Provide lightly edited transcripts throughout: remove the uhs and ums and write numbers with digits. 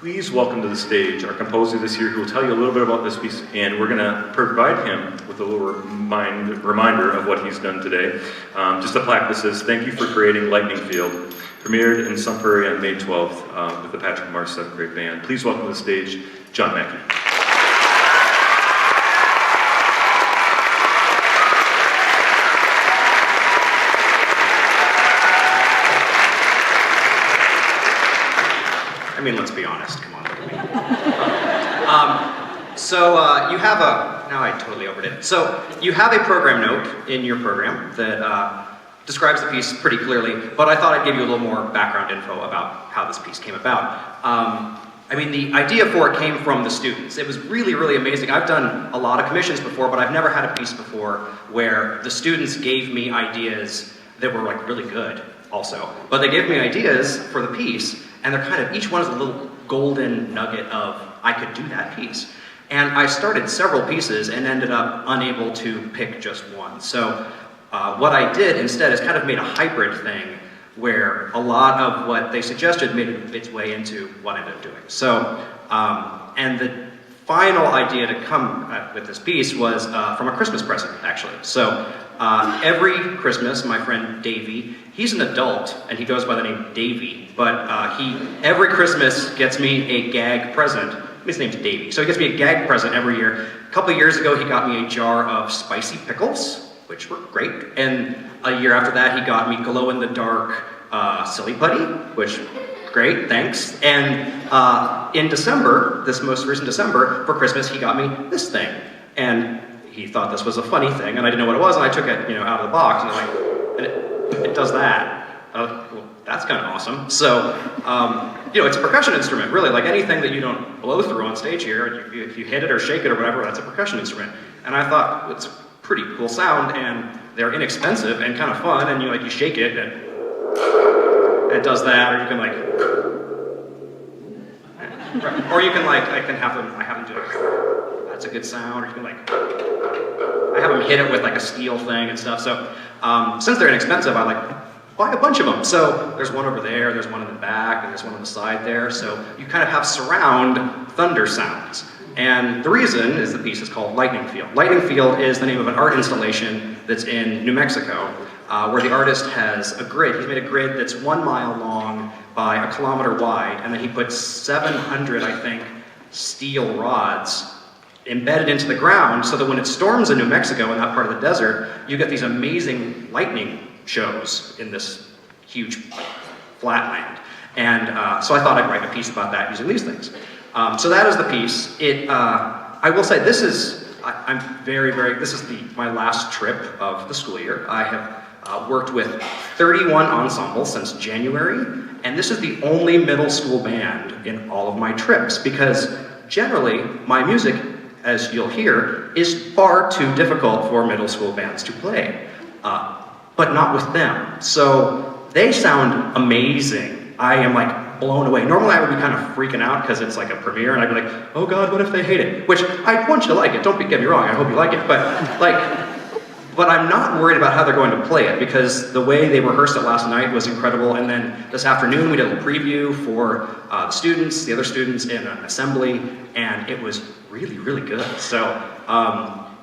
Please welcome to the stage our composer this year who will tell you a little bit about this piece, and we're going to provide him with a little reminder of what he's done today. Just a plaque that says, "Thank you for creating Lightning Field," premiered in Sun Prairie on May 12th with the Patrick Marsh 7th grade band. Please welcome to the stage John Mackey. I mean, let's be honest, come on, look at me. You have now I totally overdid it. So you have a program note in your program that describes the piece pretty clearly, but I thought I'd give you a little more background info about how this piece came about. I mean, the idea for it came from the students. It was really, really amazing. I've done a lot of commissions before, but I've never had a piece before where the students gave me ideas that were like really good also. But they gave me ideas for the piece, and they're kind of, each one is a little golden nugget of, I could do that piece. And I started several pieces and ended up unable to pick just one. So what I did instead is kind of made a hybrid thing where a lot of what they suggested made its way into what I ended up doing. So, and the final idea to come with this piece was from a Christmas present, actually. So every Christmas, my friend Davey, he's an adult and he goes by the name Davey, but every Christmas gets me a gag present. His name's Davey. So he gets me a gag present every year. A couple of years ago, he got me a jar of spicy pickles, which were great. And a year after that, he got me glow-in-the-dark silly putty, which, great, thanks. And in December, this most recent December, for Christmas, he got me this thing. And he thought this was a funny thing, and I didn't know what it was, and I took it, out of the box, and I'm like, and it does that. Well, that's kind of awesome. So, it's a percussion instrument, really, like anything that you don't blow through on stage here, if you hit it or shake it or whatever, that's a percussion instrument. And I thought, it's a pretty cool sound, and they're inexpensive and kind of fun, and you shake it, and it does that, or you can or you can I have them do it. That's a good sound, or you can I have them hit it with a steel thing and stuff. So since they're inexpensive, I buy a bunch of them. So there's one over there, there's one in the back, and there's one on the side there. So you kind of have surround thunder sounds. And the reason is the piece is called Lightning Field. Lightning Field is the name of an art installation that's in New Mexico, where the artist has a grid. He's made a grid that's 1 mile long by 1 kilometer wide, and then he puts 700, I think, steel rods embedded into the ground so that when it storms in New Mexico, in that part of the desert, you get these amazing lightning shows in this huge flatland. And so I thought I'd write a piece about that using these things. So that is the piece. I will say this is, this is my last trip of the school year. I have worked with 31 ensembles since January, and this is the only middle school band in all of my trips, because generally my music, as you'll hear, is far too difficult for middle school bands to play, but not with them. So they sound amazing. I am blown away. Normally I would be kind of freaking out because it's a premiere and I'd be like, oh God, what if they hate it? Which I want you to like it, don't get me wrong, I hope you like it, but but I'm not worried about how they're going to play it, because the way they rehearsed it last night was incredible, and then this afternoon we did a preview for the students, the other students in an assembly, and it was really, really good. So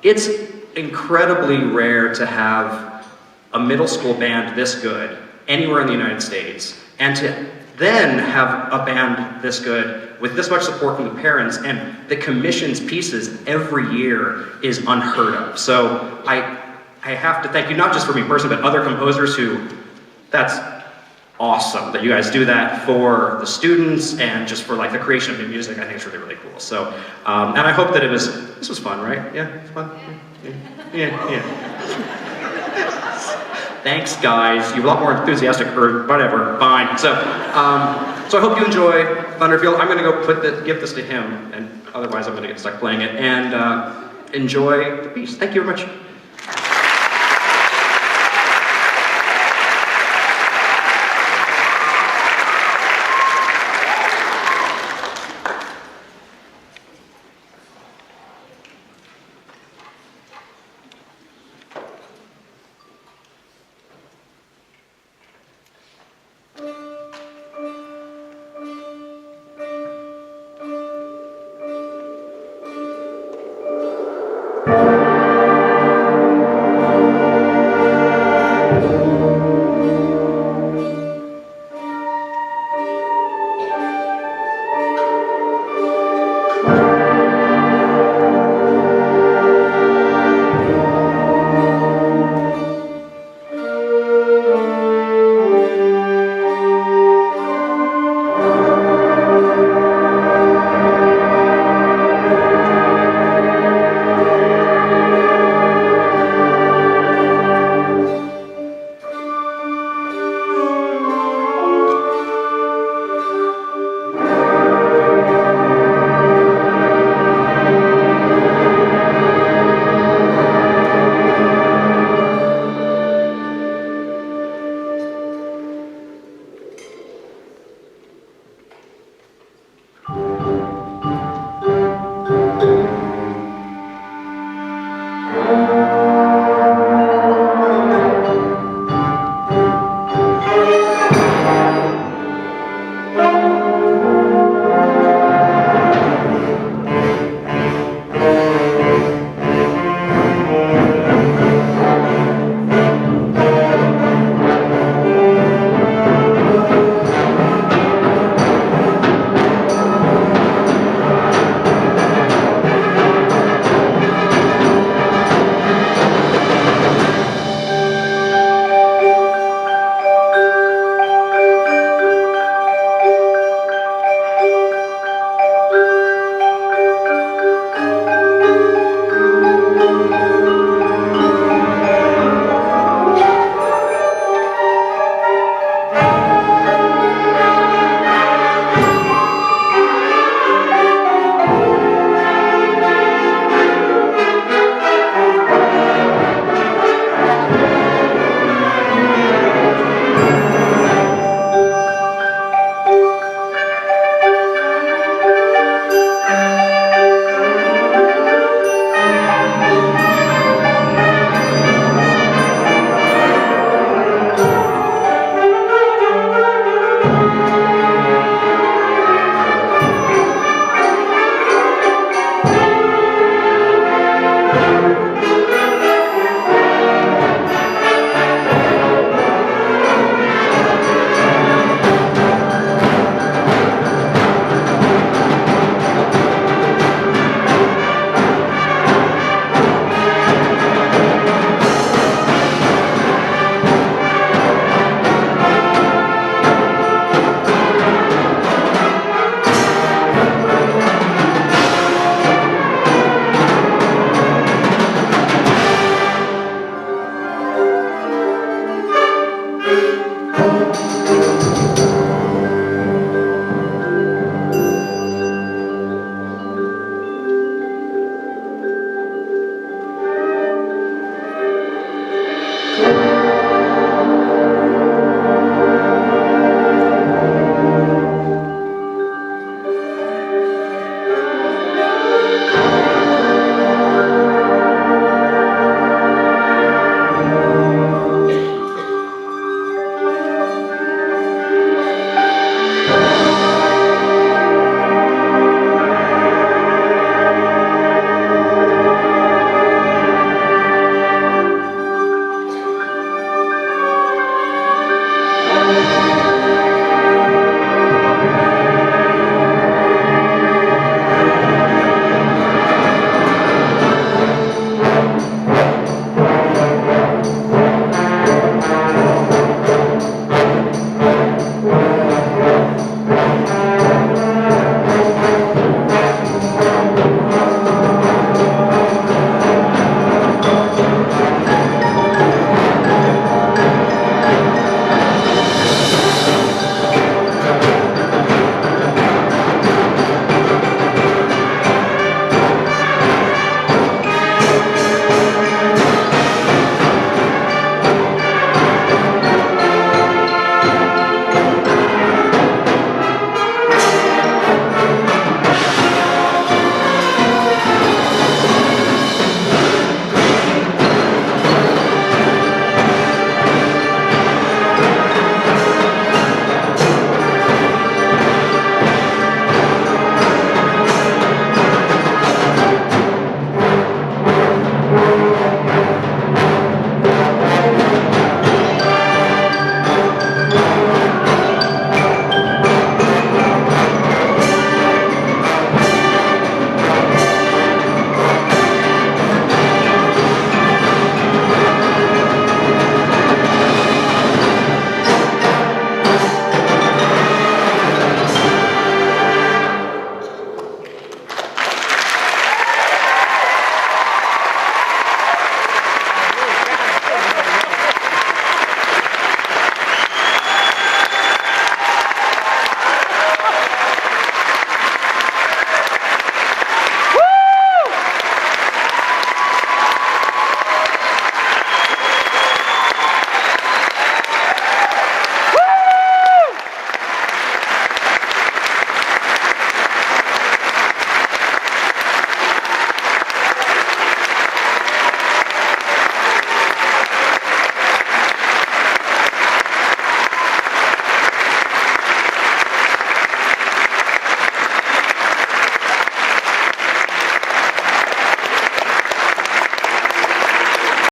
it's incredibly rare to have a middle school band this good anywhere in the United States, and to then have a band this good with this much support from the parents and that commissions pieces every year is unheard of. So I have to thank you, not just for me personally, but other composers that's awesome that you guys do that for the students and just for the creation of new music. I think it's really, really cool. So, and I hope that this was fun, right? Yeah, it's fun? Yeah. Thanks, guys. You're a lot more enthusiastic, or whatever, fine. So, so I hope you enjoy Thunderfield. I'm gonna go give this to him, and otherwise I'm gonna get stuck playing it, and enjoy the piece. Thank you very much.